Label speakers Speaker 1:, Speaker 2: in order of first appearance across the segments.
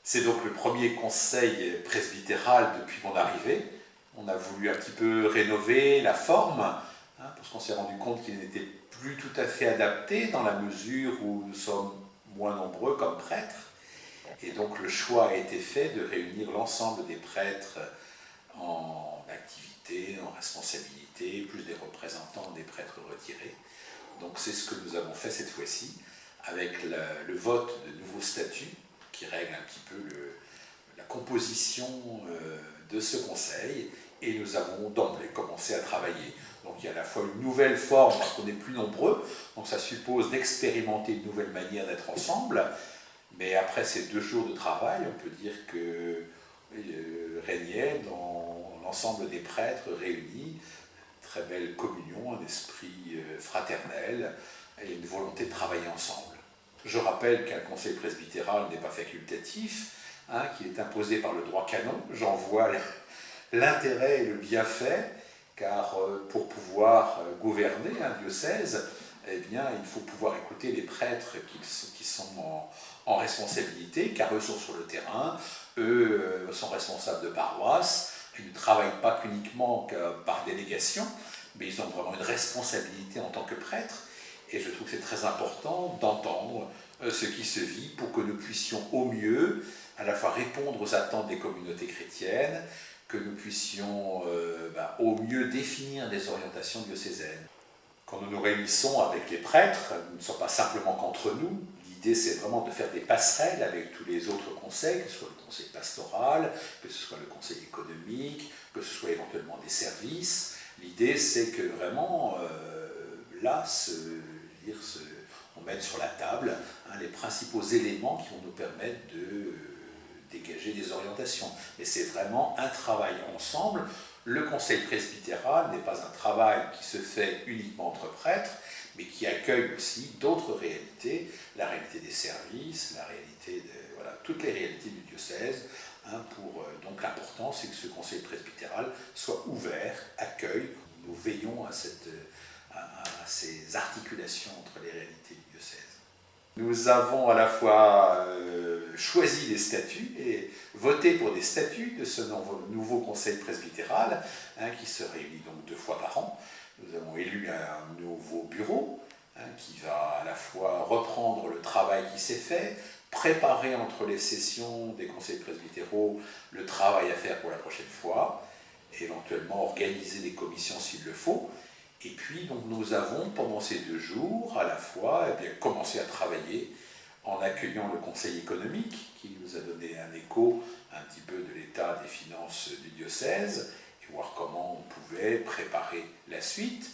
Speaker 1: C'est donc le premier conseil presbytéral depuis mon arrivée. On a voulu un petit peu rénover la forme, parce qu'on s'est rendu compte qu'il n'était plus tout à fait adapté dans la mesure où nous sommes moins nombreux comme prêtres. Et donc le choix a été fait de réunir l'ensemble des prêtres en activité, en responsabilité, plus des représentants des prêtres retirés. Donc c'est ce que nous avons fait cette fois-ci, avec le vote de nouveaux statuts qui règlent un petit peu la composition de ce conseil, et nous avons d'emblée commencé à travailler. Donc il y a à la fois une nouvelle forme parce qu'on est plus nombreux, donc ça suppose d'expérimenter une nouvelle manière d'être ensemble, mais après ces 2 jours de travail, on peut dire que régnait dans l'ensemble des prêtres réunis très belle communion, un esprit fraternel et une volonté de travailler ensemble. Je rappelle qu'un conseil presbytéral n'est pas facultatif, qu'il est imposé par le droit canon. J'en vois l'intérêt et le bienfait, car pour pouvoir gouverner un diocèse, eh bien, il faut pouvoir écouter les prêtres qui sont en responsabilité, car eux sont sur le terrain, eux sont responsables de paroisse, ils ne travaillent pas qu'uniquement par délégation, mais ils ont vraiment une responsabilité en tant que prêtres, et je trouve que c'est très important d'entendre ce qui se vit pour que nous puissions au mieux à la fois répondre aux attentes des communautés chrétiennes, que nous puissions au mieux définir des orientations diocésaines. Quand nous nous réunissons avec les prêtres, nous ne sommes pas simplement qu'entre nous. L'idée, c'est vraiment de faire des passerelles avec tous les autres conseils, que ce soit le conseil pastoral, que ce soit le conseil économique, que ce soit éventuellement des services. L'idée, c'est que vraiment, on mette sur la table les principaux éléments qui vont nous permettre de dégager des orientations. Mais c'est vraiment un travail ensemble. Le conseil presbytéral n'est pas un travail qui se fait uniquement entre prêtres, mais qui accueille aussi d'autres réalités, la réalité des services, la réalité de toutes les réalités du diocèse. Donc l'important, c'est que ce conseil presbytéral soit ouvert, accueille. Nous veillons à ces articulations entre les réalités du diocèse. Nous avons à la fois choisi des statuts et voté pour des statuts de ce nouveau conseil presbytéral, qui se réunit donc 2 fois par an. Nous avons élu un nouveau bureau qui va à la fois reprendre le travail qui s'est fait, préparer entre les sessions des conseils presbytéraux le travail à faire pour la prochaine fois, éventuellement organiser des commissions s'il le faut. Et puis, donc, nous avons, pendant ces 2 jours, à la fois commencé à travailler en accueillant le conseil économique, qui nous a donné un écho un petit peu de l'état des finances du diocèse, et voir comment on pouvait préparer la suite.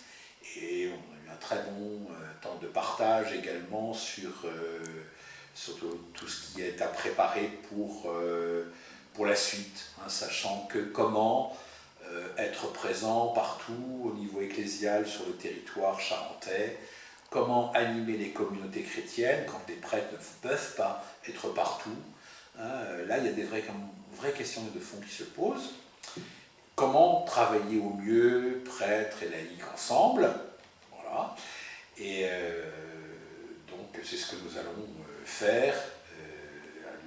Speaker 1: Et on a eu un très bon temps de partage également sur tout ce qui est à préparer pour la suite, sachant que comment être présent partout au niveau ecclésial sur le territoire charentais, comment animer les communautés chrétiennes quand les prêtres ne peuvent pas être partout. Là, il y a des vraies questions de fond qui se posent. Comment travailler au mieux, prêtres et laïcs ensemble, voilà. Et donc, c'est ce que nous allons faire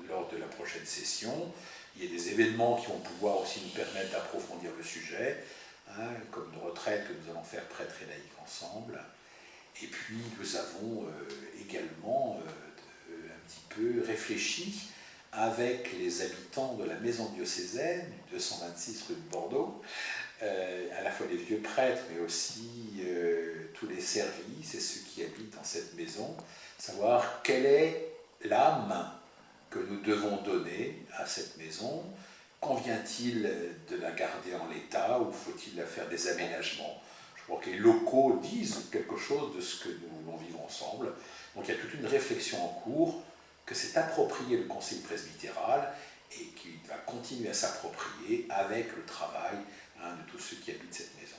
Speaker 1: lors de la prochaine session. Il y a des événements qui vont pouvoir aussi nous permettre d'approfondir le sujet, comme une retraite que nous allons faire prêtres et laïcs ensemble. Et puis nous avons également un petit peu réfléchi avec les habitants de la maison diocésaine, du 226 rue de Bordeaux, à la fois les vieux prêtres, mais aussi tous les services et ceux qui habitent dans cette maison, savoir quelle est l'âme que nous devons donner à cette maison. Convient-il de la garder en l'état ou faut-il la faire des aménagements? Je crois que les locaux disent quelque chose de ce que nous voulons vivre ensemble. Donc il y a toute une réflexion en cours que s'est approprié le conseil presbytéral et qui va continuer à s'approprier avec le travail de tous ceux qui habitent cette maison.